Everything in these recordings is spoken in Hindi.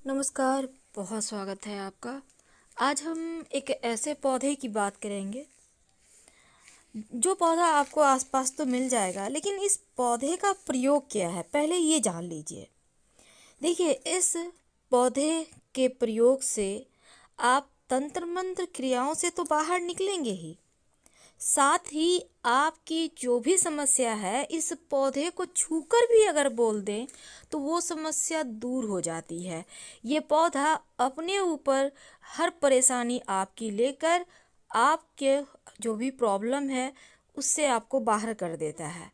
नमस्कार, बहुत स्वागत है आपका। आज हम एक ऐसे पौधे की बात करेंगे जो पौधा आपको आसपास तो मिल जाएगा, लेकिन इस पौधे का प्रयोग क्या है पहले ये जान लीजिए। देखिए, इस पौधे के प्रयोग से आप तंत्र मंत्र क्रियाओं से तो बाहर निकलेंगे ही, साथ ही आपकी जो भी समस्या है इस पौधे को छूकर भी अगर बोल दें तो वो समस्या दूर हो जाती है। ये पौधा अपने ऊपर हर परेशानी आपकी लेकर आपके जो भी प्रॉब्लम है उससे आपको बाहर कर देता है।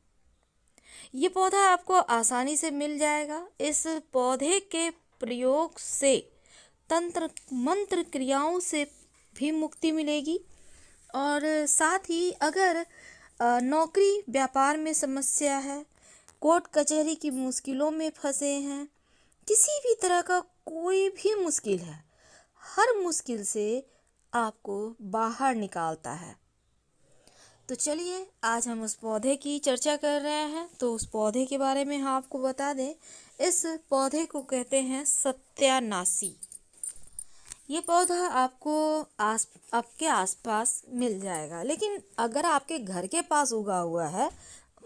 ये पौधा आपको आसानी से मिल जाएगा। इस पौधे के प्रयोग से तंत्र मंत्र क्रियाओं से भी मुक्ति मिलेगी। और साथ ही अगर नौकरी व्यापार में समस्या है, कोर्ट कचहरी की मुश्किलों में फंसे हैं, किसी भी तरह का कोई भी मुश्किल है, हर मुश्किल से आपको बाहर निकालता है। तो चलिए, आज हम उस पौधे की चर्चा कर रहे हैं। तो उस पौधे के बारे में हम आपको बता दें, इस पौधे को कहते हैं सत्यानाशी। ये पौधा आपको आपके आसपास मिल जाएगा, लेकिन अगर आपके घर के पास उगा हुआ है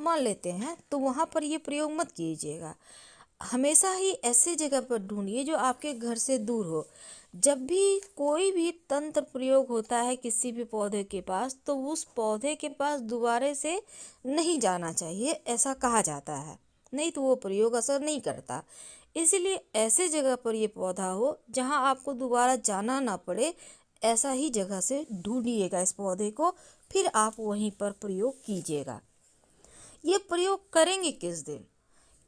मान लेते हैं, तो वहाँ पर ये प्रयोग मत कीजिएगा। हमेशा ही ऐसे जगह पर ढूंढिए जो आपके घर से दूर हो। जब भी कोई भी तंत्र प्रयोग होता है किसी भी पौधे के पास, तो उस पौधे के पास दोबारा से नहीं जाना चाहिए, ऐसा कहा जाता है। नहीं तो वो प्रयोग असर नहीं करता। इसलिए ऐसे जगह पर ये पौधा हो जहाँ आपको दोबारा जाना ना पड़े, ऐसा ही जगह से ढूंढिएगा इस पौधे को, फिर आप वहीं पर प्रयोग कीजिएगा। ये प्रयोग करेंगे किस दिन?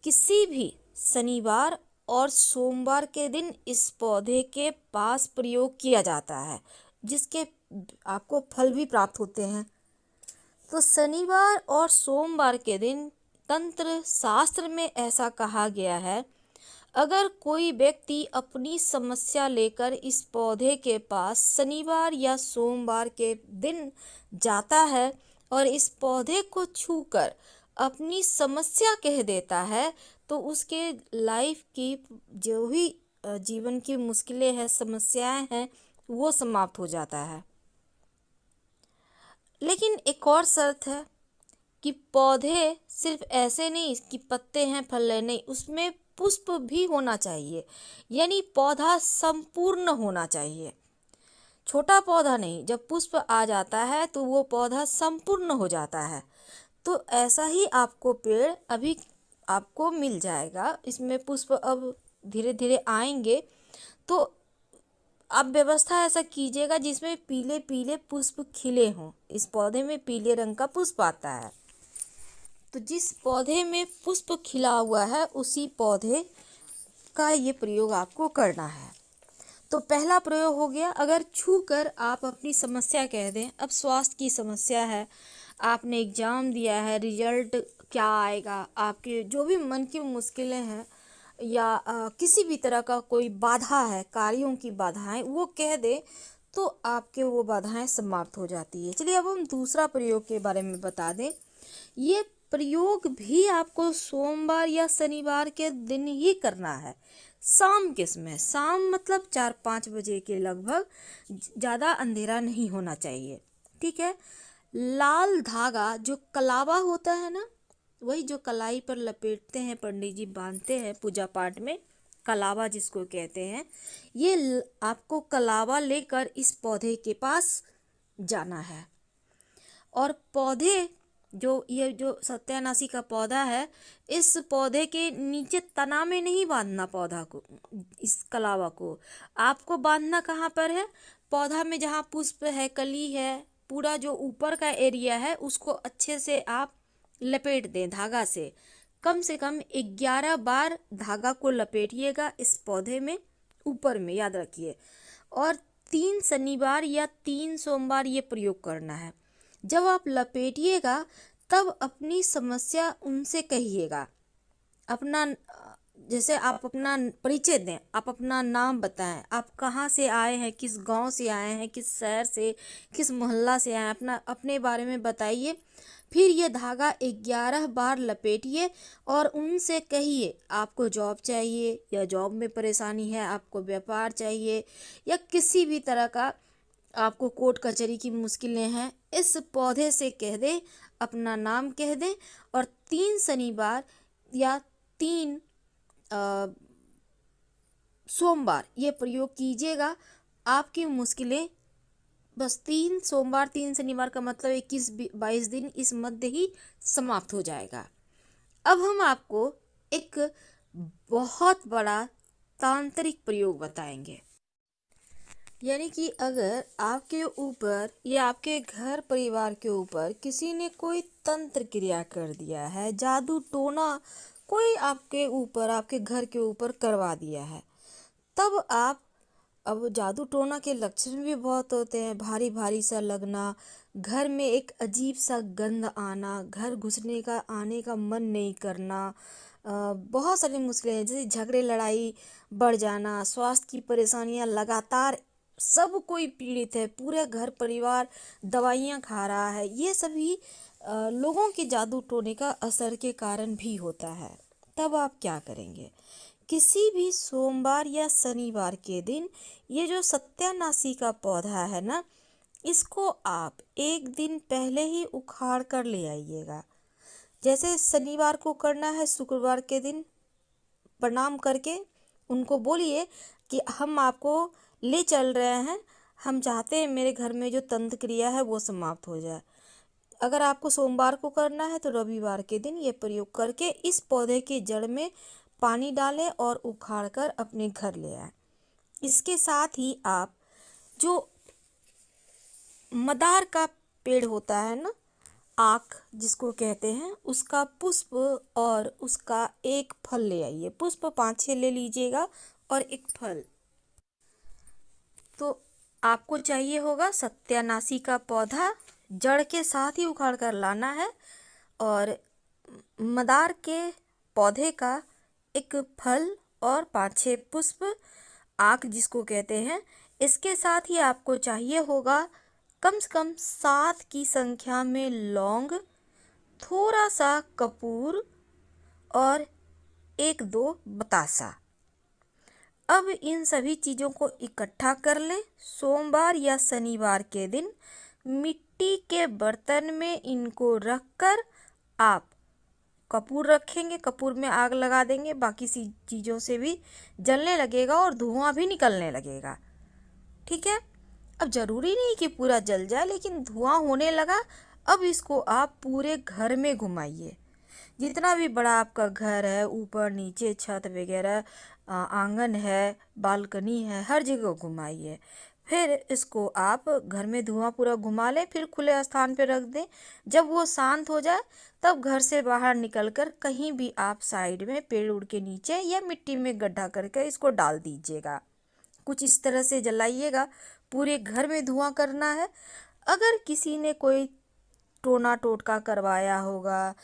किसी भी शनिवार और सोमवार के दिन इस पौधे के पास प्रयोग किया जाता है, जिसके आपको फल भी प्राप्त होते हैं। तो शनिवार और सोमवार के दिन तंत्र शास्त्र में ऐसा कहा गया है, अगर कोई व्यक्ति अपनी समस्या लेकर इस पौधे के पास शनिवार या सोमवार के दिन जाता है और इस पौधे को छूकर अपनी समस्या कह देता है, तो उसके लाइफ की जो भी जीवन की मुश्किलें हैं, समस्याएं हैं, वो समाप्त हो जाता है। लेकिन एक और शर्त है कि पौधे सिर्फ ऐसे नहीं कि पत्ते हैं फल है, नहीं, उसमें पुष्प भी होना चाहिए। यानी पौधा संपूर्ण होना चाहिए, छोटा पौधा नहीं। जब पुष्प आ जाता है तो वो पौधा संपूर्ण हो जाता है। तो ऐसा ही आपको पेड़ अभी आपको मिल जाएगा। इसमें पुष्प अब धीरे धीरे आएंगे, तो आप व्यवस्था ऐसा कीजिएगा जिसमें पीले पीले पुष्प खिले हों। इस पौधे में पीले रंग का पुष्प आता है, तो जिस पौधे में पुष्प खिला हुआ है उसी पौधे का ये प्रयोग आपको करना है। तो पहला प्रयोग हो गया, अगर छू कर आप अपनी समस्या कह दें। अब स्वास्थ्य की समस्या है, आपने एग्ज़ाम दिया है, रिजल्ट क्या आएगा, आपके जो भी मन की मुश्किलें हैं, या किसी भी तरह का कोई बाधा है, कार्यों की बाधाएं, वो कह दें तो आपके वो बाधाएं समाप्त हो जाती है। चलिए, अब हम दूसरा प्रयोग के बारे में बता दें। ये प्रयोग भी आपको सोमवार या शनिवार के दिन ही करना है। शाम के समय, शाम मतलब 4-5 बजे के लगभग, ज़्यादा अंधेरा नहीं होना चाहिए, ठीक है। लाल धागा जो कलावा होता है ना, वही जो कलाई पर लपेटते हैं पंडित जी, बांधते हैं पूजा पाठ में, कलावा जिसको कहते हैं, ये आपको कलावा लेकर इस पौधे के पास जाना है। और पौधे जो ये जो सत्यानाशी का पौधा है, इस पौधे के नीचे तना में नहीं बांधना पौधा को, इस कलावा को आपको बांधना कहाँ पर है? पौधा में जहाँ पुष्प है, कली है, पूरा जो ऊपर का एरिया है उसको अच्छे से आप लपेट दें धागा से कम 11 बार धागा को लपेटिएगा इस पौधे में, ऊपर में, याद रखिए। और 3 शनिवार या 3 सोमवार ये प्रयोग करना है। जब आप लपेटिएगा तब अपनी समस्या उनसे कहिएगा। अपना, जैसे आप अपना परिचय दें, आप अपना नाम बताएं, आप कहाँ से आए हैं, किस गांव से आए हैं, किस शहर से, किस मोहल्ला से आए हैं, अपने बारे में बताइए। फिर ये धागा 11 बार लपेटिए और उनसे कहिए आपको जॉब चाहिए या जॉब में परेशानी है, आपको व्यापार चाहिए या किसी भी तरह का आपको कोर्ट कचहरी की मुश्किलें हैं, इस पौधे से कह दें, अपना नाम कह दें और 3 शनिवार या 3 सोमवार ये प्रयोग कीजिएगा। आपकी मुश्किलें बस 3 सोमवार 3 शनिवार का मतलब 21-22 दिन इस मध्य ही समाप्त हो जाएगा। अब हम आपको एक बहुत बड़ा तांत्रिक प्रयोग बताएंगे। यानी कि अगर आपके ऊपर या आपके घर परिवार के ऊपर किसी ने कोई तंत्र क्रिया कर दिया है, जादू टोना कोई आपके ऊपर आपके घर के ऊपर करवा दिया है, तब आप अब जादू टोना के लक्षण भी बहुत होते हैं। भारी भारी सा लगना, घर में एक अजीब सा गंध आना, घर घुसने का आने का मन नहीं करना, बहुत सारी मुश्किलें हैं जैसे झगड़े लड़ाई बढ़ जाना, स्वास्थ्य की परेशानियां लगातार, सब कोई पीड़ित है, पूरे घर परिवार दवाइयाँ खा रहा है, ये सभी लोगों के जादू टोने का असर के कारण भी होता है। तब आप क्या करेंगे? किसी भी सोमवार या शनिवार के दिन ये जो सत्यानाशी का पौधा है ना, इसको आप एक दिन पहले ही उखाड़ कर ले आइएगा। जैसे शनिवार को करना है, शुक्रवार के दिन प्रणाम करके उनको बोलिए कि हम आपको ले चल रहे हैं, हम चाहते हैं मेरे घर में जो तंत्र क्रिया है वो समाप्त हो जाए। अगर आपको सोमवार को करना है तो रविवार के दिन ये प्रयोग करके इस पौधे की जड़ में पानी डालें और उखाड़कर अपने घर ले आए। इसके साथ ही आप जो मदार का पेड़ होता है ना, आक जिसको कहते हैं, उसका पुष्प और उसका एक फल ले आइए। पुष्प 5-6 ले लीजिएगा और एक फल। तो आपको चाहिए होगा सत्यानाशी का पौधा, जड़ के साथ ही उखाड़ कर लाना है, और मदार के पौधे का एक फल और 5-6 पुष्प, आक जिसको कहते हैं। इसके साथ ही आपको चाहिए होगा कम से कम 7 की संख्या में लौंग, थोड़ा सा कपूर और 1-2 बतासा। अब इन सभी चीज़ों को इकट्ठा कर लें। सोमवार या शनिवार के दिन मिट्टी के बर्तन में इनको रखकर आप कपूर रखेंगे, कपूर में आग लगा देंगे, बाकी सी चीज़ों से भी जलने लगेगा और धुआं भी निकलने लगेगा। ठीक है, अब ज़रूरी नहीं कि पूरा जल जाए, लेकिन धुआं होने लगा। अब इसको आप पूरे घर में घुमाइए, जितना भी बड़ा आपका घर है, ऊपर नीचे छत वगैरह, आंगन है, बालकनी है, हर जगह घुमाइए। फिर इसको आप घर में धुआं पूरा घुमा लें, फिर खुले स्थान पे रख दें। जब वो शांत हो जाए तब घर से बाहर निकलकर कहीं भी आप साइड में पेड़ उड़ के नीचे या मिट्टी में गड्ढा करके इसको डाल दीजिएगा। कुछ इस तरह से जलाइएगा, पूरे घर में धुआं करना है। अगर किसी ने कोई टोना टोटका करवाया होगा,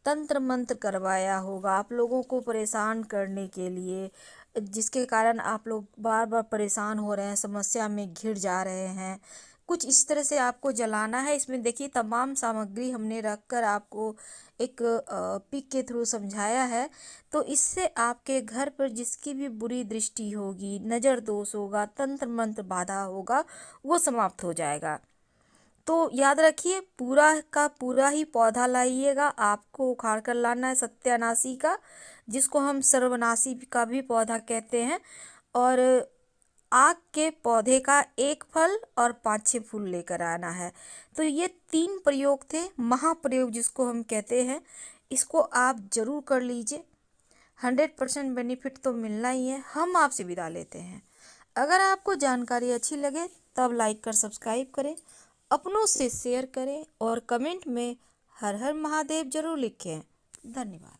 तंत्र मंत्र करवाया होगा आप लोगों को परेशान करने के लिए, जिसके कारण आप लोग बार बार परेशान हो रहे हैं, समस्या में घिर जा रहे हैं, कुछ इस तरह से आपको जलाना है। इसमें देखिए तमाम सामग्री हमने रखकर आपको एक पिक के थ्रू समझाया है। तो इससे आपके घर पर जिसकी भी बुरी दृष्टि होगी, नज़र दोष होगा, तंत्र मंत्र बाधा होगा, वो समाप्त हो जाएगा। तो याद रखिए, पूरा का पूरा ही पौधा लाइएगा, आपको उखाड़ कर लाना है सत्यानाशी का, जिसको हम सर्वनाशी का भी पौधा कहते हैं, और आक के पौधे का एक फल और 5-6 फूल लेकर आना है। तो ये 3 प्रयोग थे, महाप्रयोग जिसको हम कहते हैं। इसको आप जरूर कर लीजिए, 100% बेनिफिट तो मिलना ही है। हम आपसे विदा लेते हैं। अगर आपको जानकारी अच्छी लगे तब लाइक कर सब्सक्राइब करें, अपनों से शेयर करें और कमेंट में हर हर महादेव जरूर लिखें। धन्यवाद।